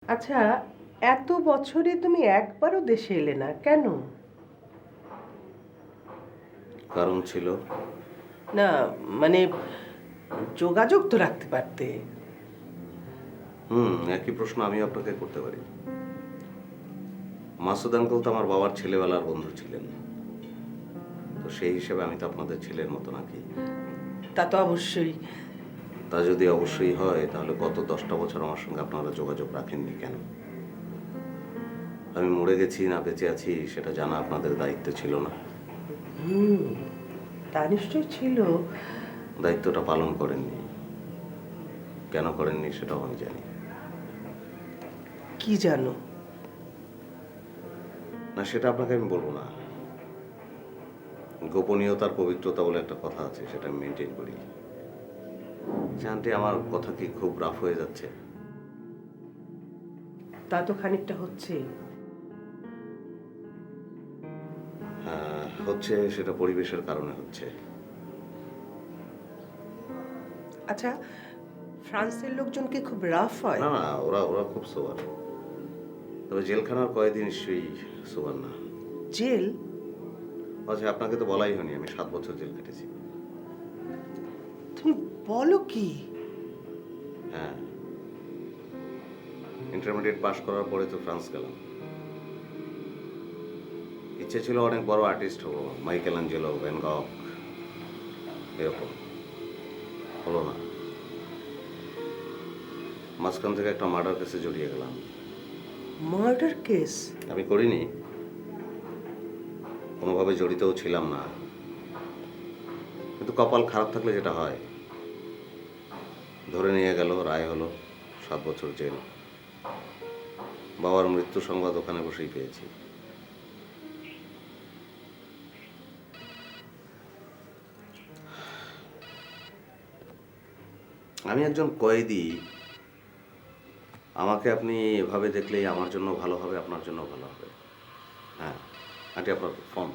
আচ্ছা, এত বছরে তুমি একবারও দেশে এলে না কেন? কারণ ছিল। না, মানে যোগাযোগ তো রাখতে পারতে। একই প্রশ্ন আমিও আপনাকে করতে পারি। মাসুদ আঙ্কেল তো আমার বাবার ছেলেবেলার বন্ধু ছিলেন, তো সেই হিসেবে আমি তো আপনাদের ছেলের মতো নাকি। তা তো অবশ্যই। তা যদি অবশ্যই হয়, তাহলে গত 10টা বছর আমার সঙ্গে আপনারা যোগাযোগ রাখেননি কেন? আমি মরে গেছি না বেঁচে আছি সেটা জানা আপনাদের দায়িত্ব ছিল না? হুম, তা নিশ্চয় ছিল। দায়িত্বটা পালন করেননি। কেন করেননি সেটাও আমি জানি। কি জানো? না, সেটা আপনাকে আমি বলবো না। গোপনীয়তার পবিত্রতা বলে একটা কথা আছে, সেটা আমি মেনটেন করি। জানতে আমার কথা কি খুব রাফ হয়ে যাচ্ছে? তা তো খানিকটা হচ্ছে। হচ্ছে, সেটা পরিবেশের কারণে হচ্ছে। আচ্ছা, ফ্রান্সের লোকজন কি খুব রাফ হয়? না না, ওরা ওরা খুব সোবার। তবে জেলখানার কয়েদি নিশ্চয়ই সোবার না। জেল? আচ্ছা, আপনাকে তো বলাই হয়নি আমি 7 বছর জেল কেটেছি। তুমি বলো কি? হ্যাঁ, ইন্টারমিডিয়েট পাশ করার পরে তো ফ্রান্স গেলাম। ইচ্ছে ছিল অনেক বড় আর্টিস্ট হবো, মাইকেল অ্যাঞ্জেলো, ভ্যান গগ এরকম। হলো না। মাঝখান থেকে একটা মার্ডার কেসে জড়িয়ে গেলাম। Murder case? আমি করিনি, কোনোভাবে জড়িতও ছিলাম না, কিন্তু কপাল খারাপ থাকলে যেটা হয়, ধরে নিয়ে গেল, রায় হলো 7 বছর জেল। বাবার মৃত্যু সংবাদ ওখানে বসেই পেয়েছি। আমি একজন কয়েদি। আমাকে আপনি এভাবে দেখলেই আমার জন্য ভালো হবে, আপনার জন্য ভালো হবে। হ্যাঁ, আন্টি আপনার ফোন।